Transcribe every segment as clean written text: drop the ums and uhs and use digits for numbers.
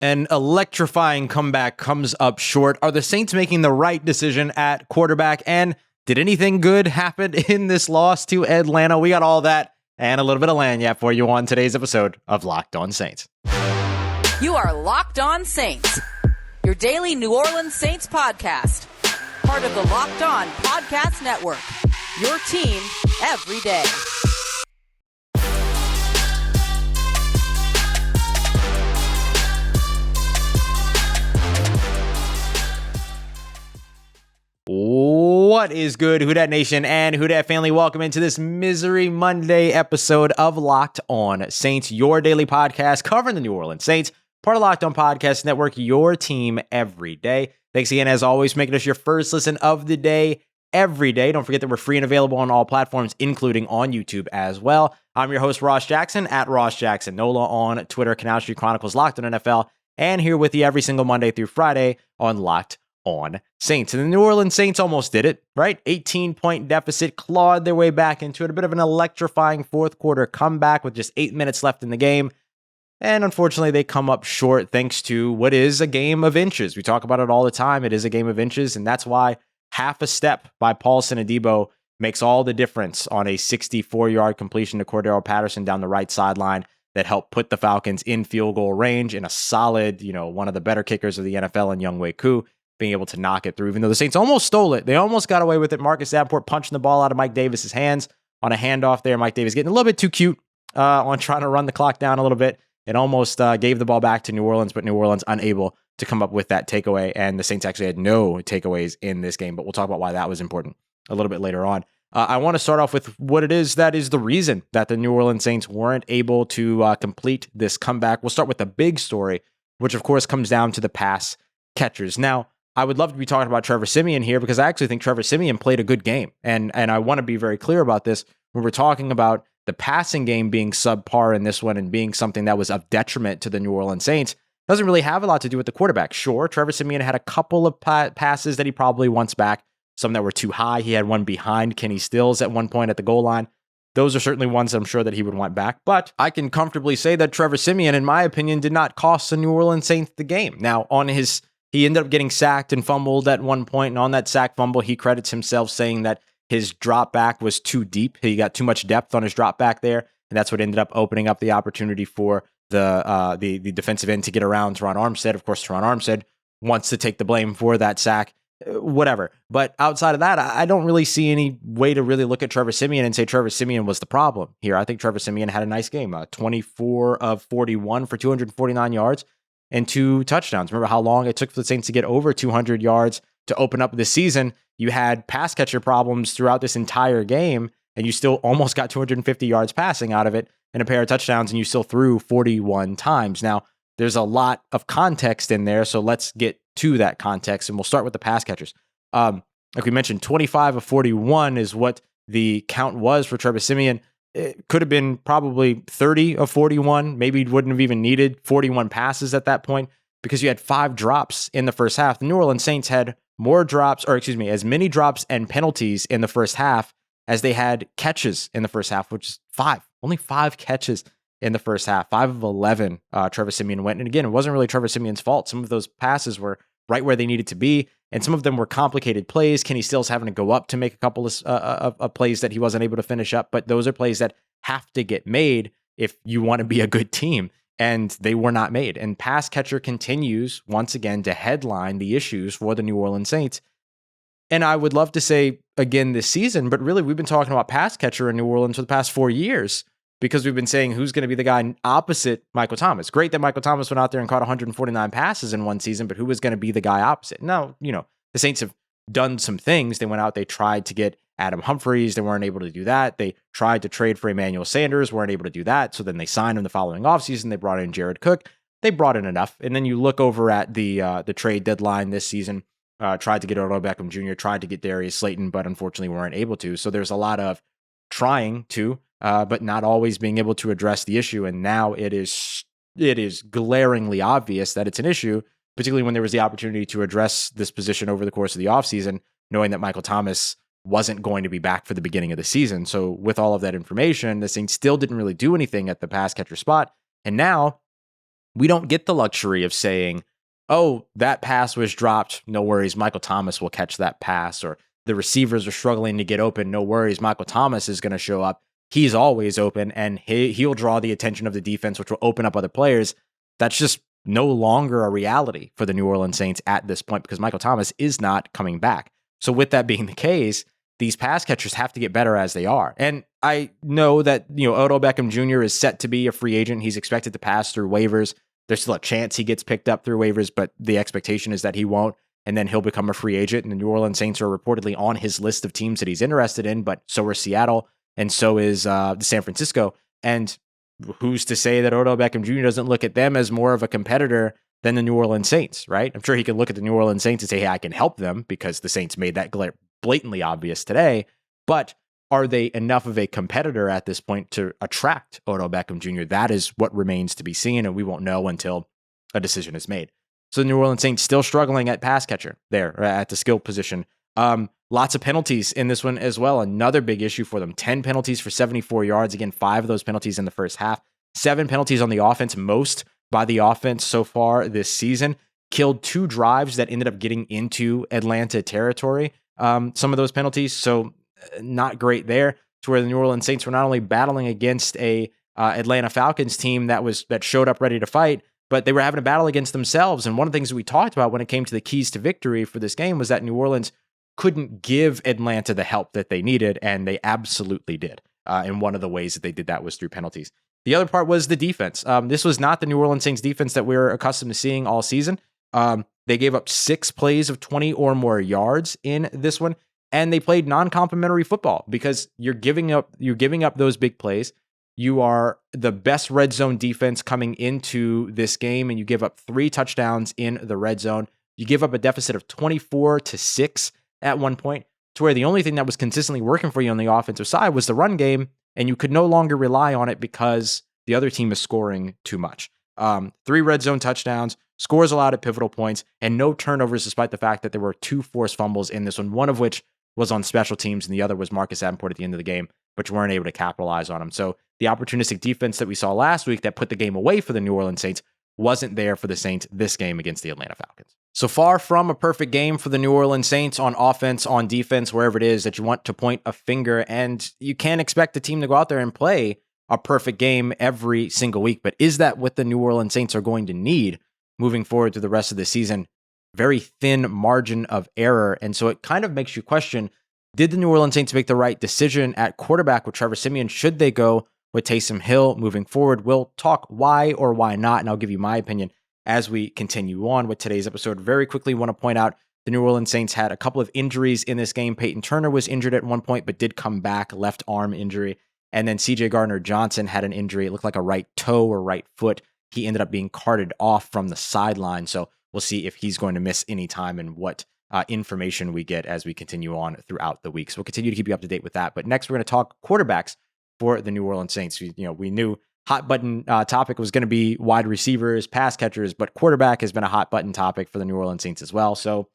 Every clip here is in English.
An electrifying comeback comes up short. Are the Saints making the right decision at quarterback? And did anything good happen in this loss to Atlanta? We got all that and a little bit of lagniappe for you on today's episode of Locked On Saints. You are Locked On Saints, your daily New Orleans Saints podcast. Part of the Locked On Podcast Network, your team every day. What is good, Who Dat Nation and Who Dat family? Welcome into this Misery Monday episode of Locked On Saints, your daily podcast covering the New Orleans Saints, part of Locked On Podcast Network, your team every day. Thanks again, as always, for making us your first listen of the day every day. Don't forget that we're free and available on all platforms, including on YouTube as well. I'm your host, Ross Jackson, at Ross Jackson Nola on Twitter, Canal Street Chronicles, Locked On NFL, and here with you every single Monday through Friday on Locked On Saints. And the New Orleans Saints almost did it, right? 18-point deficit, clawed their way back into it. A bit of an electrifying fourth quarter comeback with just 8 minutes left in the game. And unfortunately, they come up short thanks to what is a game of inches. We talk about it all the time. It is a game of inches, and that's why half a step by Paulson Adebo makes all the difference on a 64-yard completion to Cordero Patterson down the right sideline that helped put the Falcons in field goal range in a solid, one of the better kickers of the NFL in Younghoe Koo, being able to knock it through. Even though the Saints almost stole it, they almost got away with it. Marcus Davenport punching the ball out of Mike Davis's hands on a handoff there. Mike Davis getting a little bit too cute on trying to run the clock down a little bit. It almost gave the ball back to New Orleans, but New Orleans unable to come up with that takeaway, and the Saints actually had no takeaways in this game, but we'll talk about why that was important a little bit later on. I want to start off with what it is that is the reason that the New Orleans Saints weren't able to complete this comeback. We'll start with the big story, which of course comes down to the pass catchers. Now, I would love to be talking about Trevor Siemian here because I actually think Trevor Siemian played a good game. And I want to be very clear about this when we're talking about the passing game being subpar in this one and being something that was of detriment to the New Orleans Saints. Doesn't really have a lot to do with the quarterback. Sure, Trevor Siemian had a couple of passes that he probably wants back, some that were too high. He had one behind Kenny Stills at one point at the goal line. Those are certainly ones I'm sure that he would want back. But I can comfortably say that Trevor Siemian, in my opinion, did not cost the New Orleans Saints the game. Now, he ended up getting sacked and fumbled at one point, and on that sack fumble, he credits himself saying that his drop back was too deep. He got too much depth on his drop back there, and that's what ended up opening up the opportunity for the defensive end to get around Teron Armstead. Of course, Teron Armstead wants to take the blame for that sack, whatever. But outside of that, I don't really see any way to really look at Trevor Siemian and say Trevor Siemian was the problem here. I think Trevor Siemian had a nice game, 24 of 41 for 249 yards. And 2 touchdowns. Remember how long it took for the Saints to get over 200 yards to open up the season? You had pass catcher problems throughout this entire game, and you still almost got 250 yards passing out of it and a pair of touchdowns, and you still threw 41 times. Now, there's a lot of context in there, so let's get to that context, and we'll start with the pass catchers. Like we mentioned, 25 of 41 is what the count was for Trevor Siemian. It could have been probably 30 of 41. Maybe wouldn't have even needed 41 passes at that point because you had 5 drops in the first half. The New Orleans Saints had as many drops and penalties in the first half as they had catches in the first half, which is 5. Only 5 catches in the first half. 5 of 11 Trevor Siemian went. And again, it wasn't really Trevor Siemian's fault. Some of those passes were right where they needed to be, and some of them were complicated plays. Kenny Stills having to go up to make a couple of plays that he wasn't able to finish up, but those are plays that have to get made if you want to be a good team, and they were not made. And pass catcher continues, once again, to headline the issues for the New Orleans Saints. And I would love to say again this season, but really we've been talking about pass catcher in New Orleans for the past 4 years because we've been saying who's going to be the guy opposite Michael Thomas. Great that Michael Thomas went out there and caught 149 passes in one season, but who was going to be the guy opposite? Now, the Saints have done some things. They went out, they tried to get Adam Humphries. They weren't able to do that. They tried to trade for Emmanuel Sanders, weren't able to do that. So then they signed him the following offseason. They brought in Jared Cook. They brought in enough. And then you look over at the trade deadline this season, tried to get Odell Beckham Jr., tried to get Darius Slayton, but unfortunately weren't able to. So there's a lot of trying to, but not always being able to address the issue. And now it is glaringly obvious that it's an issue, particularly when there was the opportunity to address this position over the course of the offseason, knowing that Michael Thomas wasn't going to be back for the beginning of the season. So with all of that information, the Saints still didn't really do anything at the pass catcher spot. And now we don't get the luxury of saying, oh, that pass was dropped. No worries. Michael Thomas will catch that pass. Or the receivers are struggling to get open. No worries. Michael Thomas is going to show up. He's always open, and he'll draw the attention of the defense, which will open up other players. That's just no longer a reality for the New Orleans Saints at this point because Michael Thomas is not coming back. So with that being the case, these pass catchers have to get better as they are. And I know that, Odell Beckham Jr. is set to be a free agent. He's expected to pass through waivers. There's still a chance he gets picked up through waivers, but the expectation is that he won't. And then he'll become a free agent. And the New Orleans Saints are reportedly on his list of teams that he's interested in, but so are Seattle. And so is the San Francisco. And who's to say that Odell Beckham Jr. doesn't look at them as more of a competitor than the New Orleans Saints, right? I'm sure he could look at the New Orleans Saints and say, hey, I can help them because the Saints made that blatantly obvious today. But are they enough of a competitor at this point to attract Odell Beckham Jr.? That is what remains to be seen, and we won't know until a decision is made. So the New Orleans Saints still struggling at pass catcher there at the skill position. Lots of penalties in this one as well. Another big issue for them. 10 penalties for 74 yards. Again, 5 of those penalties in the first half. 7 penalties on the offense, most by the offense so far this season. Killed 2 drives that ended up getting into Atlanta territory. Some of those penalties, so not great there. To where the New Orleans Saints were not only battling against a Atlanta Falcons team that showed up ready to fight, but they were having a battle against themselves. And one of the things that we talked about when it came to the keys to victory for this game was that New Orleans couldn't give Atlanta the help that they needed, and they absolutely did. And one of the ways that they did that was through penalties. The other part was the defense. This was not the New Orleans Saints defense that we're accustomed to seeing all season. They gave up 6 plays of 20 or more yards in this one, and they played non-complimentary football because you're giving up those big plays. You are the best red zone defense coming into this game, and you give up 3 touchdowns in the red zone. You give up a deficit of 24-6 at one point, to where the only thing that was consistently working for you on the offensive side was the run game, and you could no longer rely on it because the other team is scoring too much. 3 red zone touchdowns, scores allowed at pivotal points, and no turnovers despite the fact that there were 2 forced fumbles in this one of which was on special teams, and the other was Marcus Davenport at the end of the game, but you weren't able to capitalize on them. So the opportunistic defense that we saw last week that put the game away for the New Orleans Saints wasn't there for the Saints this game against the Atlanta Falcons. So far from a perfect game for the New Orleans Saints on offense, on defense, wherever it is that you want to point a finger, and you can't expect the team to go out there and play a perfect game every single week. But is that what the New Orleans Saints are going to need moving forward through the rest of the season? Very thin margin of error. And so it kind of makes you question, did the New Orleans Saints make the right decision at quarterback with Trevor Siemian? Should they go with Taysom Hill moving forward? We'll talk why or why not, and I'll give you my opinion as we continue on with today's episode. Very quickly, want to point out the New Orleans Saints had a couple of injuries in this game. Peyton Turner was injured at one point, but did come back, left arm injury. And then CJ Gardner-Johnson had an injury. It looked like a right toe or right foot. He ended up being carted off from the sideline. So we'll see if he's going to miss any time and what information we get as we continue on throughout the week. So we'll continue to keep you up to date with that. But next, we're going to talk quarterbacks for the New Orleans Saints. We knew hot button topic was going to be wide receivers, pass catchers, but quarterback has been a hot button topic for the New Orleans Saints as well. So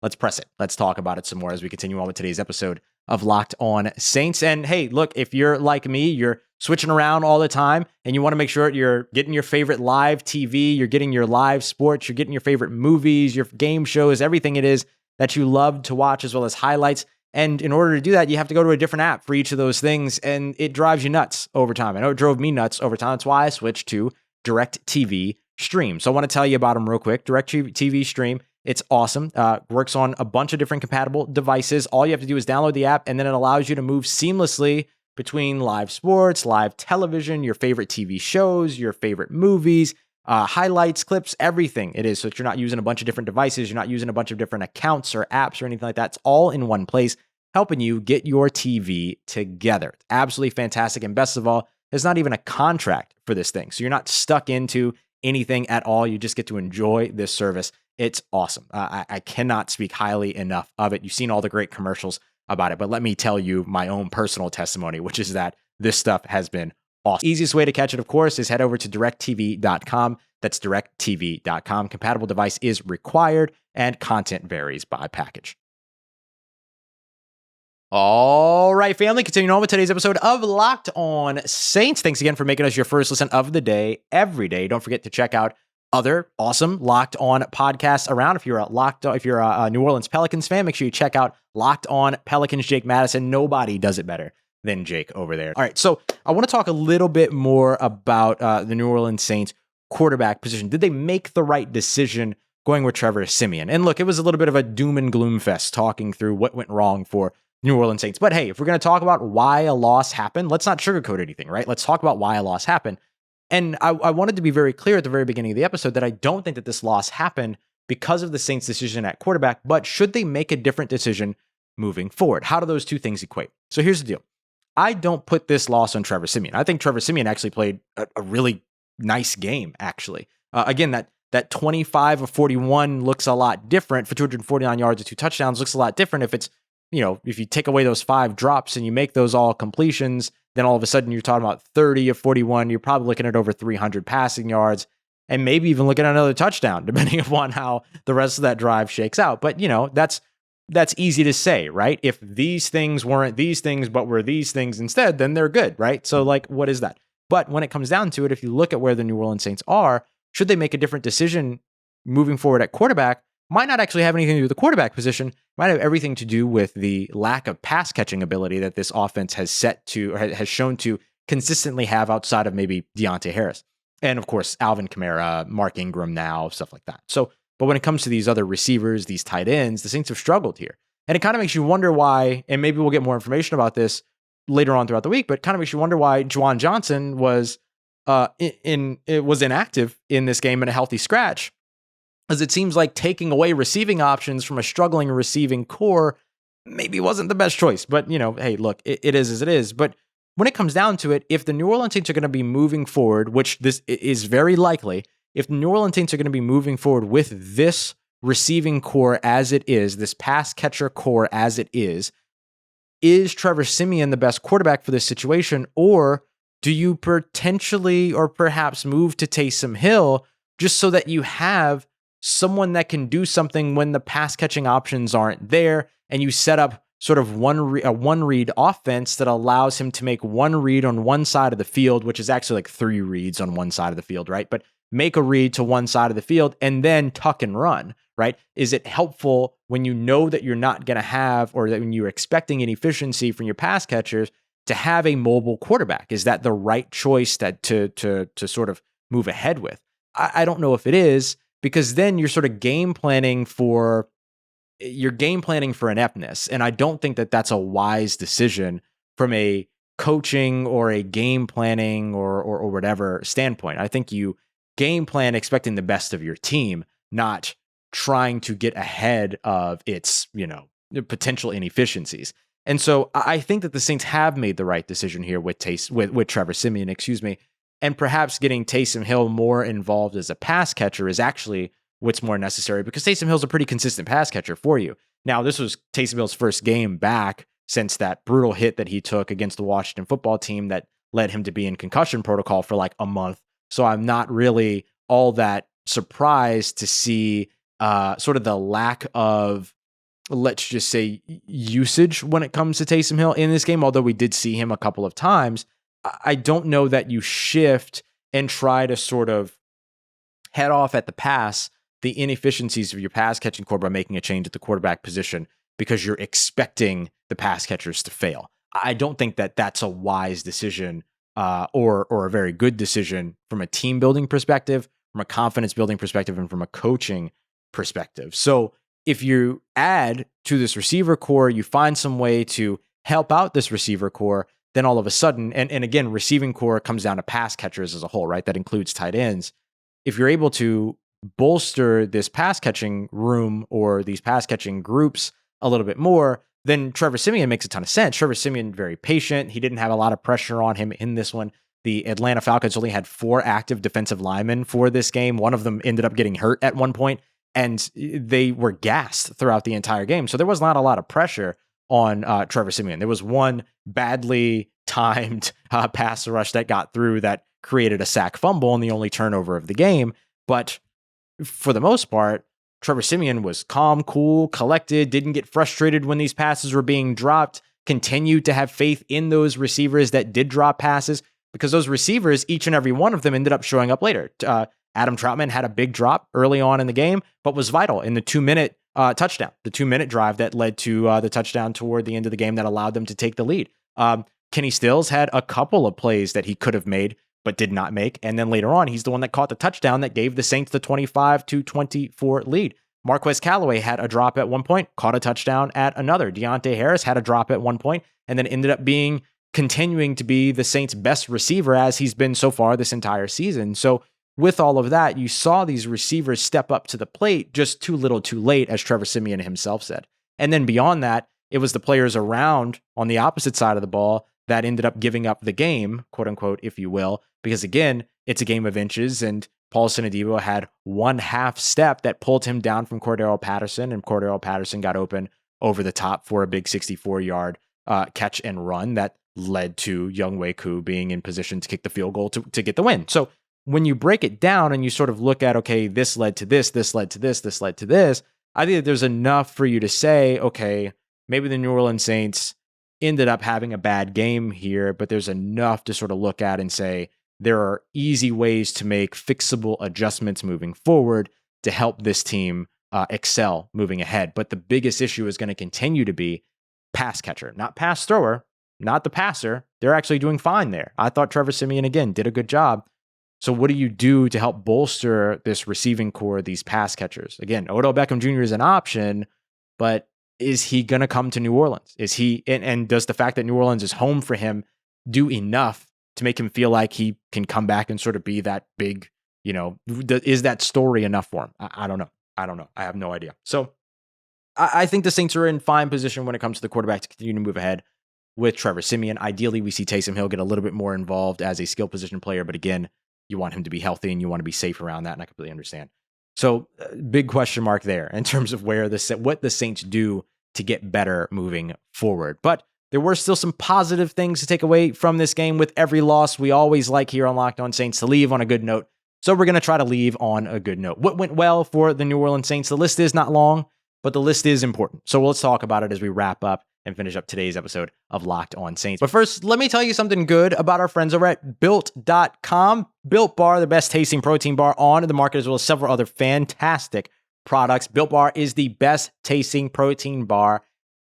let's press it. Let's talk about it some more as we continue on with today's episode of Locked On Saints. And hey, look, if you're like me, you're switching around all the time and you want to make sure you're getting your favorite live TV, you're getting your live sports, you're getting your favorite movies, your game shows, everything it is that you love to watch, as well as highlights. And in order to do that, you have to go to a different app for each of those things, and it drives you nuts over time. I know it drove me nuts over time. That's why I switched to DirecTV Stream. So I want to tell you about them real quick. DirecTV Stream, it's awesome. Works on a bunch of different compatible devices. All you have to do is download the app, and then it allows you to move seamlessly between live sports, live television, your favorite TV shows, your favorite movies, highlights, clips, everything it is. So that you're not using a bunch of different devices. You're not using a bunch of different accounts or apps or anything like that. It's all in one place, helping you get your TV together. It's absolutely fantastic. And best of all, there's not even a contract for this thing. So you're not stuck into anything at all. You just get to enjoy this service. It's awesome. I cannot speak highly enough of it. You've seen all the great commercials about it, but let me tell you my own personal testimony, which is that this stuff has been awesome. Easiest way to catch it, of course, is head over to directtv.com. That's directtv.com. Compatible device is required, and content varies by package. All right, family, continuing on with today's episode of Locked On Saints. Thanks again for making us your first listen of the day every day. Don't forget to check out other awesome Locked On podcasts around. If you're a New Orleans Pelicans fan, make sure you check out Locked On Pelicans. Jake Madison. Nobody does it better than Jake over there. All right, so I want to talk a little bit more about the New Orleans Saints quarterback position. Did they make the right decision going with Trevor Siemian? And look, it was a little bit of a doom and gloom fest talking through what went wrong for New Orleans Saints. But hey, if we're going to talk about why a loss happened, let's not sugarcoat anything, right? Let's talk about why a loss happened. And I wanted to be very clear at the very beginning of the episode that I don't think that this loss happened because of the Saints' decision at quarterback, but should they make a different decision moving forward? How do those two things equate? So here's the deal. I don't put this loss on Trevor Siemian. I think Trevor Siemian actually played a really nice game, actually. Again, that 25 of 41 looks a lot different for 249 yards and 2 touchdowns, looks a lot different if it's, if you take away those 5 drops and you make those all completions, then all of a sudden you're talking about 30 of 41. You're probably looking at over 300 passing yards and maybe even looking at another touchdown, depending upon how the rest of that drive shakes out. But, that's easy to say, right? If these things weren't these things, but were these things instead, then they're good, right? So what is that? But when it comes down to it, if you look at where the New Orleans Saints are, should they make a different decision moving forward at quarterback? Might not actually have anything to do with the quarterback position, might have everything to do with the lack of pass catching ability that this offense has shown to consistently have outside of maybe Deonte Harris. And of course, Alvin Kamara, Mark Ingram now, stuff like that. But when it comes to these other receivers, these tight ends, the Saints have struggled here. And it kind of makes you wonder why, and maybe we'll get more information about this later on throughout the week, but it kind of makes you wonder why Juwan Johnson was inactive in this game in a healthy scratch. As it seems like taking away receiving options from a struggling receiving core maybe wasn't the best choice. But, hey, look, it is as it is. But when it comes down to it, if the New Orleans Saints are going to be moving forward, which this is very likely, if the New Orleans Saints are going to be moving forward with this receiving core as it is, this pass catcher core as it is Trevor Siemian the best quarterback for this situation? Or do you potentially or perhaps move to Taysom Hill just so that you have someone that can do something when the pass catching options aren't there, and you set up sort of a one read offense that allows him to make one read on one side of the field, which is actually like 3 reads on one side of the field, right? But make a read to one side of the field and then tuck and run, right? Is it helpful when you know that you're not going to have, or that when you're expecting an efficiency from your pass catchers, to have a mobile quarterback? Is that the right choice to sort of move ahead with? I don't know if it is, because then you're sort of game planning for ineptness. And I don't think that that's a wise decision from a coaching or a game planning or whatever standpoint. I think you game plan expecting the best of your team, not trying to get ahead of its, potential inefficiencies. And so I think that the Saints have made the right decision here with Trevor Siemian, and perhaps getting Taysom Hill more involved as a pass catcher is actually what's more necessary, because Taysom Hill's a pretty consistent pass catcher for you. Now, this was Taysom Hill's first game back since that brutal hit that he took against the Washington football team that led him to be in concussion protocol for like a month. So I'm not really all that surprised to see sort of the lack of, let's just say, usage when it comes to Taysom Hill in this game, although we did see him a couple of times. I don't know that you shift and try to sort of head off at the pass the inefficiencies of your pass catching core by making a change at the quarterback position because you're expecting the pass catchers to fail. I don't think that that's a wise decision or a very good decision from a team building perspective, from a confidence building perspective, and from a coaching perspective. So if you add to this receiver core, you find some way to help out this receiver core, then all of a sudden, and again, receiving core comes down to pass catchers as a whole, right? That includes tight ends. If you're able to bolster this pass catching room or these pass catching groups a little bit more, then Trevor Siemian makes a ton of sense. Trevor Siemian, very patient. He didn't have a lot of pressure on him in this one. The Atlanta Falcons only had 4 active defensive linemen for this game. One of them ended up getting hurt at one point, and they were gassed throughout the entire game. So there was not a lot of pressure on Trevor Siemian. There was one badly timed pass rush that got through that created a sack fumble and the only turnover of the game. But for the most part, Trevor Siemian was calm, cool, collected, didn't get frustrated when these passes were being dropped, continued to have faith in those receivers that did drop passes, because those receivers, each and every one of them, ended up showing up later. Adam Troutman had a big drop early on in the game, but was vital in the 2-minute touchdown, the 2-minute drive that led to the touchdown toward the end of the game that allowed them to take the lead. Kenny Stills had a couple of plays that he could have made, but did not make. And then later on, he's the one that caught the touchdown that gave the Saints the 25-24 lead. Marquez Callaway had a drop at one point, caught a touchdown at another. Deonte Harris had a drop at one point, and then ended up continuing to be the Saints' best receiver as he's been so far this entire season. So with all of that, you saw these receivers step up to the plate just too little too late, as Trevor Siemian himself said. And then beyond that, it was the players around on the opposite side of the ball that ended up giving up the game, quote unquote, if you will, because again, it's a game of inches, and Paulson Adebo had one half step that pulled him down from Cordero Patterson, and Cordero Patterson got open over the top for a big 64-yard catch and run that led to Younghoe Koo being in position to kick the field goal to get the win. So when you break it down and you sort of look at, okay, this led to this, this led to this, this led to this, I think that there's enough for you to say, okay, maybe the New Orleans Saints ended up having a bad game here, but there's enough to sort of look at and say, there are easy ways to make fixable adjustments moving forward to help this team excel moving ahead. But the biggest issue is going to continue to be pass catcher, not pass thrower, not the passer. They're actually doing fine there. I thought Trevor Siemian, again, did a good job. So what do you do to help bolster this receiving core, these pass catchers? Again, Odell Beckham Jr. is an option, but is he going to come to New Orleans? Is he, and does the fact that New Orleans is home for him do enough to make him feel like he can come back and sort of be that big, is that story enough for him? I don't know. I have no idea. So I think the Saints are in fine position when it comes to the quarterback to continue to move ahead with Trevor Siemian. Ideally, we see Taysom Hill get a little bit more involved as a skill position player, but again, you want him to be healthy and you want to be safe around that, and I completely understand. So big question mark there in terms of what the Saints do to get better moving forward. But there were still some positive things to take away from this game. With every loss, we always like here on Locked On Saints to leave on a good note. So we're going to try to leave on a good note. What went well for the New Orleans Saints? The list is not long, but the list is important. So let's talk about it as we wrap up and finish up today's episode of Locked On Saints. But first, let me tell you something good about our friends over at Built.com. Built Bar, the best tasting protein bar on the market, as well as several other fantastic products. Built Bar is the best tasting protein bar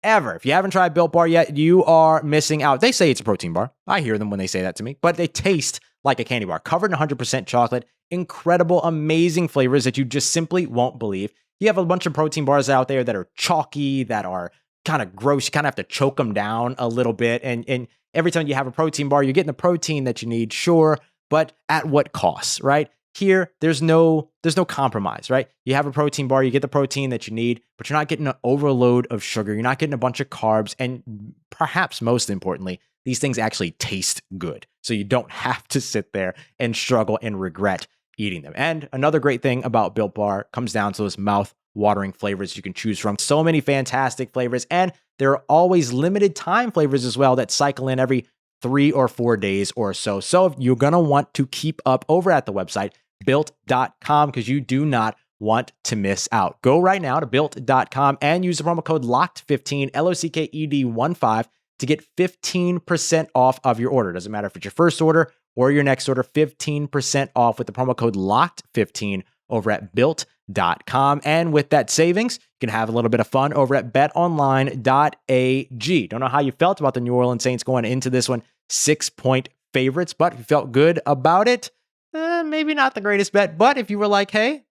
ever. If you haven't tried Built Bar yet, you are missing out. They say it's a protein bar. I hear them when they say that to me, but they taste like a candy bar, covered in 100% chocolate. Incredible, amazing flavors that you just simply won't believe. You have a bunch of protein bars out there that are chalky, that are kind of gross. You kind of have to choke them down a little bit. And every time you have a protein bar, you're getting the protein that you need, sure, but at what cost, right? Here, there's no compromise, right? You have a protein bar, you get the protein that you need, but you're not getting an overload of sugar. You're not getting a bunch of carbs. And perhaps most importantly, these things actually taste good. So you don't have to sit there and struggle and regret eating them. And another great thing about Built Bar comes down to those mouth-watering flavors you can choose from. So many fantastic flavors. And there are always limited time flavors as well that cycle in every 3 or 4 days or so. So you're going to want to keep up over at the website, Built.com, because you do not want to miss out. Go right now to Built.com and use the promo code LOCKED15, LOCKED15, to get 15% off of your order. Doesn't matter if it's your first order or your next order, 15% off with the promo code LOCKED15 over at Built.com. And with that savings, you can have a little bit of fun over at BetOnline.ag. Don't know how you felt about the New Orleans Saints going into this one, 6-point favorites, but if you felt good about it, maybe not the greatest bet. But if you were like, hey,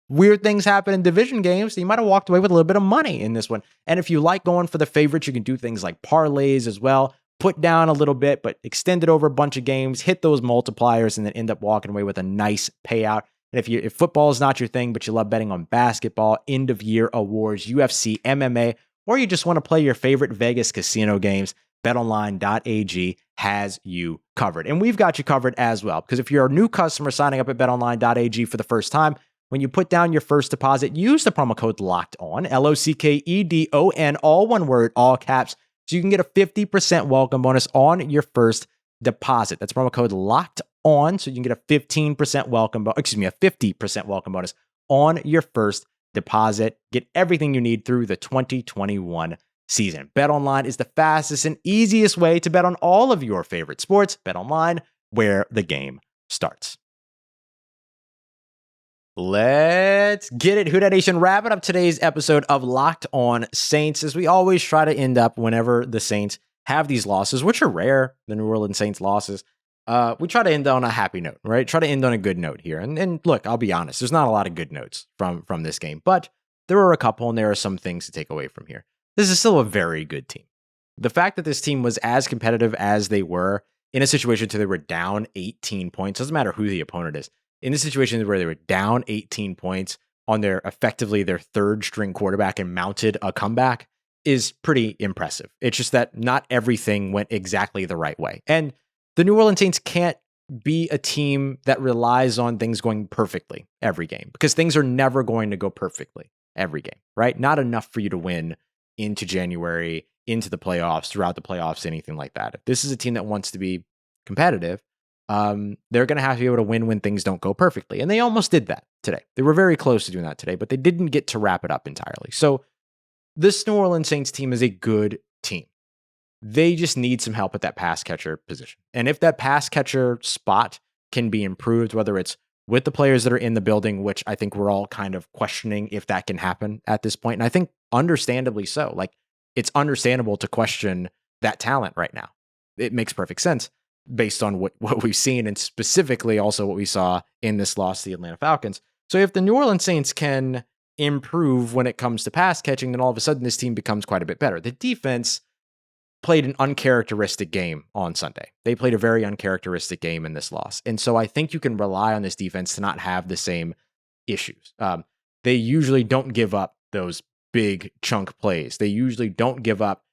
weird things happen in division games, so you might have walked away with a little bit of money in this one. And if you like going for the favorites, you can do things like parlays as well. Put down a little bit, but extend it over a bunch of games, hit those multipliers, and then end up walking away with a nice payout. And if football is not your thing, but you love betting on basketball, end of year awards, UFC, MMA, or you just want to play your favorite Vegas casino games, BetOnline.ag has you covered. And we've got you covered as well, because if you're a new customer signing up at BetOnline.ag for the first time, when you put down your first deposit, use the promo code LOCKEDON, LOCKEDON, all one word, all caps, so you can get a 50% welcome bonus on your first deposit. That's promo code LOCKEDON, so you can get a 50% welcome bonus on your first deposit. Get everything you need through the 2021 season. BetOnline is the fastest and easiest way to bet on all of your favorite sports. BetOnline, where the game starts. Let's get it, Who Dat Nation. Wrapping up today's episode of Locked On Saints, as we always try to end up whenever the Saints have these losses, which are rare, the New Orleans Saints losses. We try to end on a happy note, right? Try to end on a good note here. And look, I'll be honest, there's not a lot of good notes from this game, but there are a couple, and there are some things to take away from here. This is still a very good team. The fact that this team was as competitive as they were in a situation where they were down 18 points, doesn't matter who the opponent is, in a situation where they were down 18 points on effectively their third string quarterback and mounted a comeback is pretty impressive. It's just that not everything went exactly the right way. And the New Orleans Saints can't be a team that relies on things going perfectly every game, because things are never going to go perfectly every game, right? Not enough for you to win into January, into the playoffs, throughout the playoffs, anything like that. If this is a team that wants to be competitive, they're going to have to be able to win when things don't go perfectly. And they almost did that today. They were very close to doing that today, but they didn't get to wrap it up entirely. So this New Orleans Saints team is a good team. They just need some help at that pass catcher position. And if that pass catcher spot can be improved, whether it's with the players that are in the building, which I think we're all kind of questioning if that can happen at this point. And I think understandably so. Like, it's understandable to question that talent right now. It makes perfect sense based on what we've seen, and specifically also what we saw in this loss to the Atlanta Falcons. So if the New Orleans Saints can improve when it comes to pass catching, then all of a sudden this team becomes quite a bit better. The defense played an uncharacteristic game on Sunday. They played a very uncharacteristic game in this loss. And so I think you can rely on this defense to not have the same issues. They usually don't give up those big chunk plays. They usually don't give up,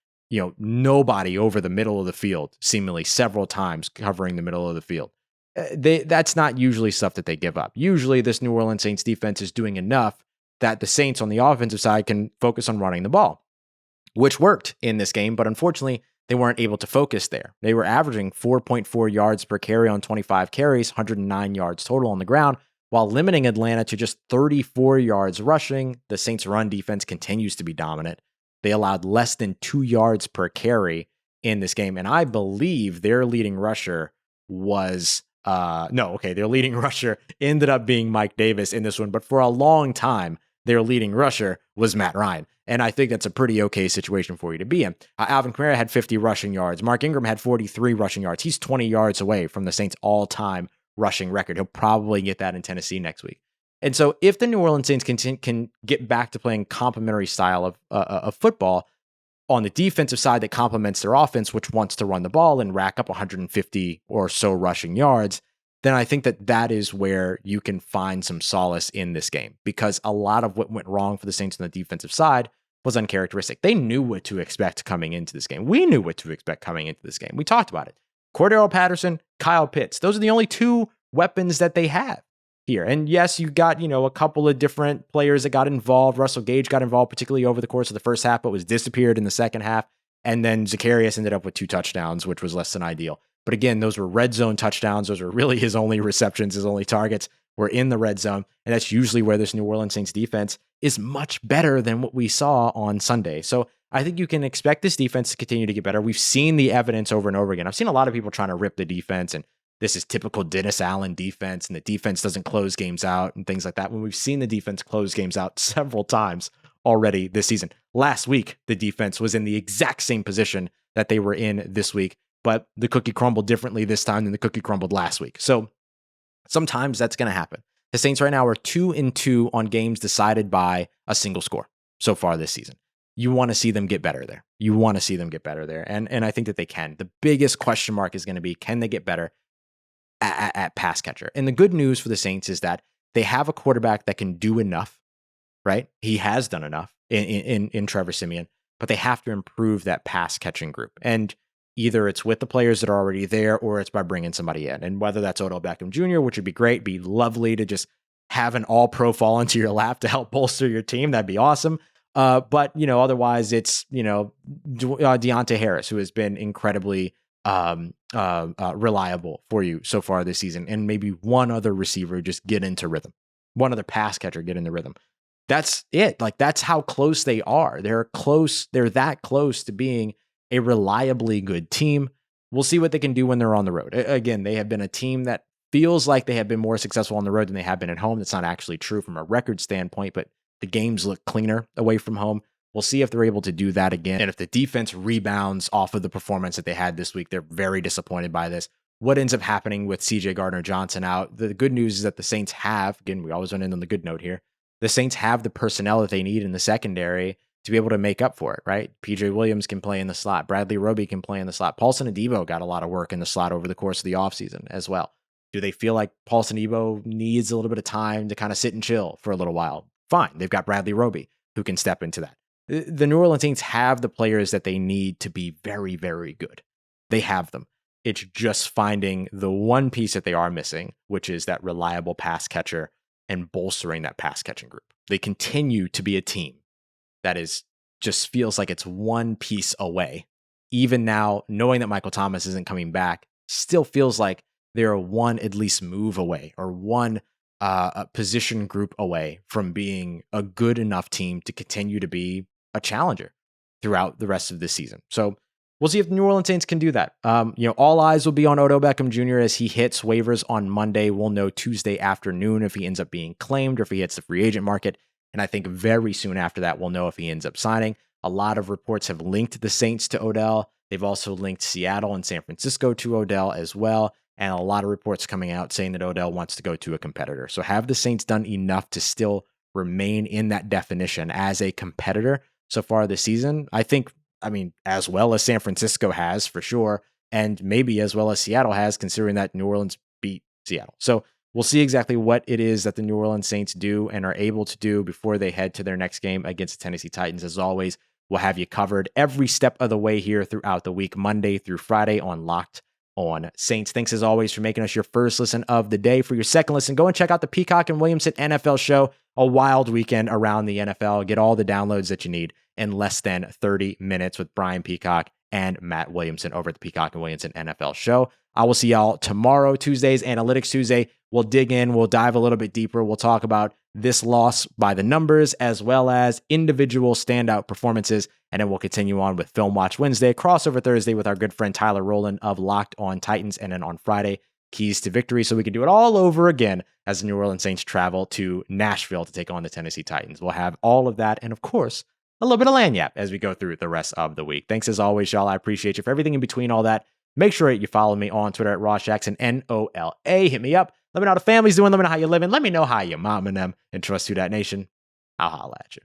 nobody over the middle of the field, seemingly several times covering the middle of the field. That's not usually stuff that they give up. Usually this New Orleans Saints defense is doing enough that the Saints on the offensive side can focus on running the ball, which worked in this game, but unfortunately they weren't able to focus there. They were averaging 4.4 yards per carry on 25 carries, 109 yards total on the ground, while limiting Atlanta to just 34 yards rushing. The Saints' run defense continues to be dominant. They allowed less than 2 yards per carry in this game, and I believe their leading rusher was their leading rusher ended up being Mike Davis in this one, but for a long time their leading rusher was Matt Ryan. And I think that's a pretty okay situation for you to be in. Alvin Kamara had 50 rushing yards. Mark Ingram had 43 rushing yards. He's 20 yards away from the Saints' all-time rushing record. He'll probably get that in Tennessee next week. And so if the New Orleans Saints can get back to playing complementary style of football on the defensive side that complements their offense, which wants to run the ball and rack up 150 or so rushing yards, then I think that is where you can find some solace in this game, because a lot of what went wrong for the Saints on the defensive side was uncharacteristic. They knew what to expect coming into this game. We knew what to expect coming into this game. We talked about it. Cordero Patterson, Kyle Pitts. Those are the only two weapons that they have here. And yes, you got, a couple of different players that got involved. Russell Gage got involved, particularly over the course of the first half, but was disappeared in the second half. And then Zacharias ended up with 2 touchdowns, which was less than ideal. But again, those were red zone touchdowns. Those were really his only receptions, his only targets were in the red zone. And that's usually where this New Orleans Saints defense is much better than what we saw on Sunday. So I think you can expect this defense to continue to get better. We've seen the evidence over and over again. I've seen a lot of people trying to rip the defense, and this is typical Dennis Allen defense, and the defense doesn't close games out and things like that, when we've seen the defense close games out several times already this season. Last week, the defense was in the exact same position that they were in this week, but the cookie crumbled differently this time than the cookie crumbled last week. So sometimes that's going to happen. The Saints right now are 2-2 on games decided by a single score so far this season. You want to see them get better there. And I think that they can. The biggest question mark is going to be, can they get better at pass catcher? And the good news for the Saints is that they have a quarterback that can do enough, right? He has done enough in Trevor Siemian, but they have to improve that pass catching group. And either it's with the players that are already there, or it's by bringing somebody in. And whether that's Odell Beckham Jr., which would be great, be lovely to just have an all-pro fall into your lap to help bolster your team. That'd be awesome. But otherwise it's, Deonte Harris, who has been incredibly reliable for you so far this season. And maybe one other receiver just get into rhythm. One other pass catcher get into rhythm. that's it. Like, that's how close they are. They're close. They're that close to being a reliably good team. We'll see what they can do when they're on the road. Again, they have been a team that feels like they have been more successful on the road than they have been at home. That's not actually true from a record standpoint, but the games look cleaner away from home. We'll see if they're able to do that again. And if the defense rebounds off of the performance that they had this week, they're very disappointed by this. What ends up happening with CJ Gardner-Johnson out? The good news is that the Saints have, again, we always run in on the good note here, the Saints have the personnel that they need in the secondary to be able to make up for it, right? PJ Williams can play in the slot. Bradley Roby can play in the slot. Paulson Adebo got a lot of work in the slot over the course of the offseason as well. Do they feel like Paulson Adebo needs a little bit of time to kind of sit and chill for a little while? Fine. They've got Bradley Roby who can step into that. The New Orleans Saints have the players that they need to be very, very good. They have them. It's just finding the one piece that they are missing, which is that reliable pass catcher and bolstering that pass catching group. They continue to be a team that is just feels like it's one piece away. Even now, knowing that Michael Thomas isn't coming back, still feels like they're one at least move away or one position group away from being a good enough team to continue to be a challenger throughout the rest of this season. So we'll see if the New Orleans Saints can do that. All eyes will be on Odell Beckham Jr. as he hits waivers on Monday. We'll know Tuesday afternoon if he ends up being claimed or if he hits the free agent market. And I think very soon after that, we'll know if he ends up signing. A lot of reports have linked the Saints to Odell. They've also linked Seattle and San Francisco to Odell as well. And a lot of reports coming out saying that Odell wants to go to a competitor. So have the Saints done enough to still remain in that definition as a competitor so far this season? I mean, as well as San Francisco has for sure, and maybe as well as Seattle has, considering that New Orleans beat Seattle. So we'll see exactly what it is that the New Orleans Saints do and are able to do before they head to their next game against the Tennessee Titans. As always, we'll have you covered every step of the way here throughout the week, Monday through Friday on Locked on Saints. Thanks as always for making us your first listen of the day. For your second listen, go and check out the Peacock and Williamson NFL show, a wild weekend around the NFL. Get all the downloads that you need in less than 30 minutes with Brian Peacock and Matt Williamson over at the Peacock and Williamson NFL show. I will see y'all tomorrow, Tuesday's Analytics Tuesday. We'll dig in, we'll dive a little bit deeper. We'll talk about this loss by the numbers as well as individual standout performances. And then we'll continue on with Film Watch Wednesday, crossover Thursday with our good friend Tyler Rowland of Locked on Titans. And then on Friday, Keys to Victory. So we can do it all over again as the New Orleans Saints travel to Nashville to take on the Tennessee Titans. We'll have all of that. And of course, a little bit of lanyap as we go through the rest of the week. Thanks as always, y'all. I appreciate you for everything in between all that. Make sure you follow me on Twitter at Ross Jackson, NOLA. Hit me up. Let me know how the family's doing. Let me know how you're living. Let me know how your mom and them. And trust you, that nation. I'll holla at you.